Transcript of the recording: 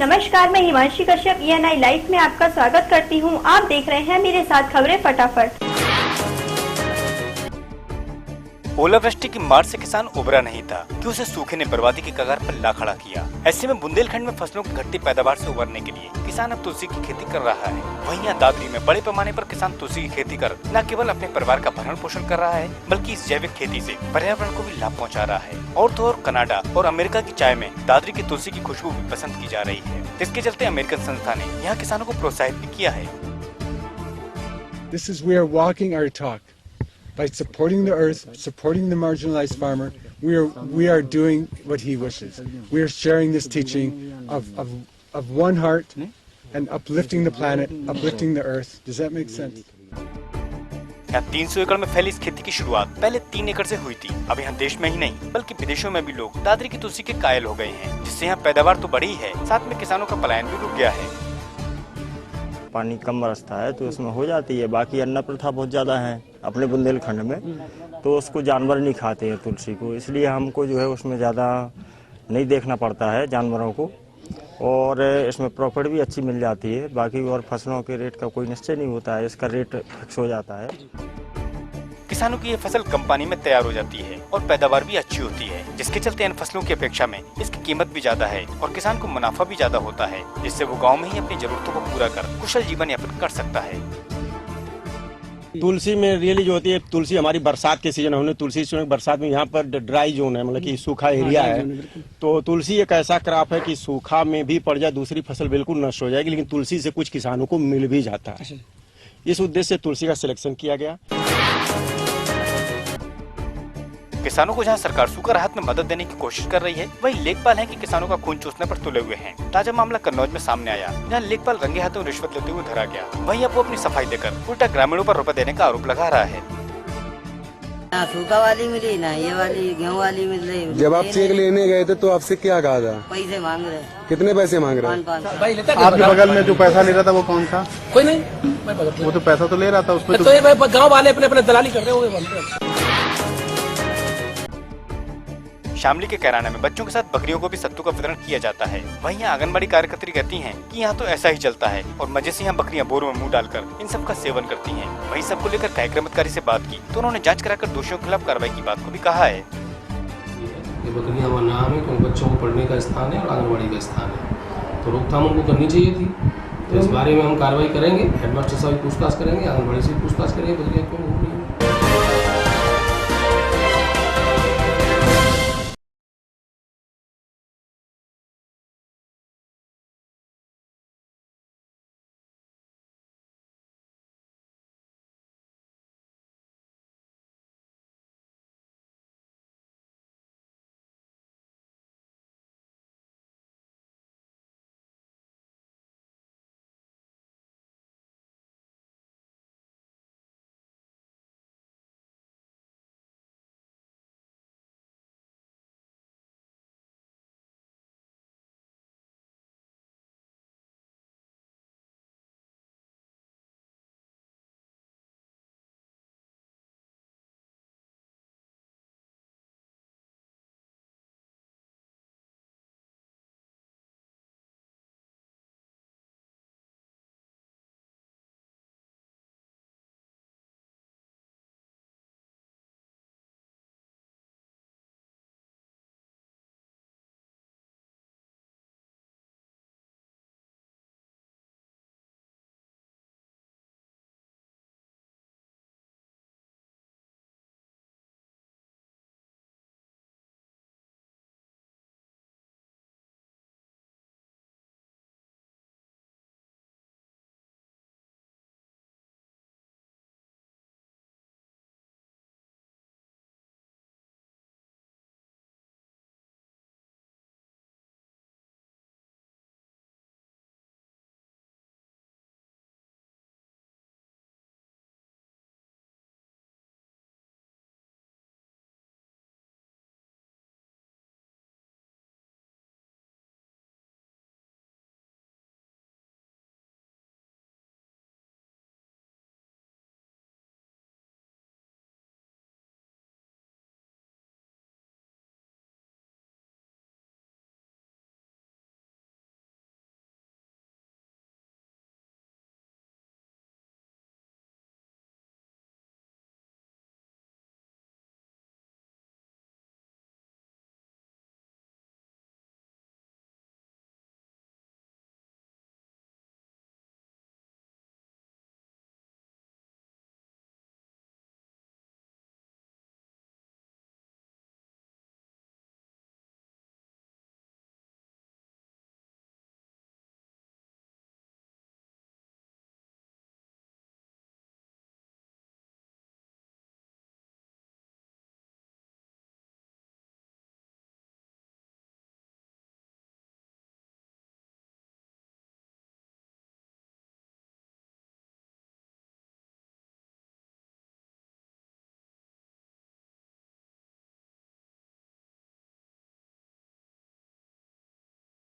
नमस्कार, मैं Himanshi Kashyap ENI live में आपका स्वागत करती हूं। आप देख रहे हैं मेरे साथ खबरें फटाफट। ओलावृष्टि की मार से किसान उबरा नहीं था कि उसे सूखे ने बर्बादी की कगार पर ला खड़ा किया। ऐसे में बुंदेलखंड में फसलों की घटती पैदावार से उबरने के लिए किसान अब तुलसी की खेती कर रहा है। वहीं यहाँ दादरी में बड़े पैमाने पर किसान तुलसी की खेती कर न केवल अपने परिवार का भरण पोषण कर रहा है, बल्कि इस जैविक खेती से पर्यावरण को भी लाभ पहुँचा रहा है। और तो और कनाडा और अमेरिका की चाय में दादरी की तुलसी की खुशबू भी पसंद की जा रही है। इसके चलते अमेरिकन संस्था ने यहाँ किसानों को प्रोत्साहित भी किया है। This is where walking our talk. By supporting the earth, supporting the marginalized farmer, we are doing what he wishes. We are sharing this teaching of one heart and uplifting the planet, uplifting the earth. Does that make sense? यहाँ 300 एकड़ में फैली इस खेती की शुरुआत पहले 3 एकड़ से हुई थी। अब यहाँ देश में ही नहीं बल्कि विदेशों में भी लोग दादरी की तुलसी के कायल हो गए हैं, जिससे यहाँ पैदावार तो बढ़ी है, साथ में किसानों का पलायन भी रुक गया है। पानी कम बरसता है तो उसमें हो जाती है। बाकी अन्न प्रथा बहुत ज़्यादा है अपने बुंदेलखंड में, तो उसको जानवर नहीं खाते हैं तुलसी को, इसलिए हमको जो है उसमें ज़्यादा नहीं देखना पड़ता है जानवरों को, और इसमें प्रॉफिट भी अच्छी मिल जाती है। बाकी और फसलों के रेट का कोई निश्चय नहीं होता है, इसका रेट फिक्स हो जाता है। किसानों की ये फसल कम पानी में तैयार हो जाती है और पैदावार भी अच्छी होती है, जिसके चलते इन फसलों की अपेक्षा में इसकी कीमत भी ज्यादा है और किसान को मुनाफा भी ज्यादा होता है, जिससे वो गांव में ही अपनी जरूरतों को पूरा कर कुशल जीवन यापन कर सकता है। तुलसी में रियली जो होती है, तुलसी हमारी बरसात के सीजन हमने तुलसी से बरसात में यहाँ पर ड्राई जोन है, मतलब कि सूखा एरिया है, तो तुलसी एक ऐसा क्रॉप है कि सूखा में भी पड़ जाए दूसरी फसल बिल्कुल नष्ट हो जाएगी, लेकिन तुलसी से कुछ किसानों को मिल भी जाता है। इस उद्देश्य से तुलसी का सिलेक्शन किया गया। किसानों को जहां सरकार सूखा राहत में मदद देने की कोशिश कर रही है, वहीं लेखपाल हैं कि किसानों का खून चूसने पर तुले हुए हैं। ताजा मामला कन्नौज में सामने आया, जहां लेखपाल रंगे हाथों रिश्वत लेते हुए धरा गया। वहीं अब वो अपनी सफाई देकर उल्टा ग्रामीणों पर रुपए देने का आरोप लगा रहा है। ना सूखा वाली मिली ना ये वाली गेहूं वाली मिल रही। जब आप चेक लेने गए थे तो आपसे क्या कहा था? पैसे मांग रहे। कितने पैसे मांग रहे हैं? 500। आपके बगल में जो पैसा ले रहा था वो कौन था? कोई नहीं, वो तो पैसा तो ले रहा था उसमें तो ये गांव वाले अपने अपने दलाली कर रहे हो। शामली के कैराना में बच्चों के साथ बकरियों को भी सत्तू का वितरण किया जाता है। वहीं यहाँ आंगनबाड़ी कार्यकर्त्री कहती हैं कि यहाँ तो ऐसा ही चलता है और मजे से यहाँ बकरियाँ बोरों में मुंह डालकर इन सब का सेवन करती हैं। वहीं सबको लेकर कार्यक्रम अधिकारी से बात की तो उन्होंने जांच कराकर दोषियों के खिलाफ कार्रवाई की बात को भी कहा है। ये बकरियाँ हमारा नाम है क्योंकि बच्चों को पढ़ने का स्थान है और आंगनबाड़ी का स्थान है, तो रोकथाम उनको करनी चाहिए थी। तो इस बारे में हम कार्रवाई करेंगे, हेडमास्टर साहब पूछताछ करेंगे, आंगनबाड़ी से पूछताछ करेंगे बकरियाँ क्यों घूम रही है।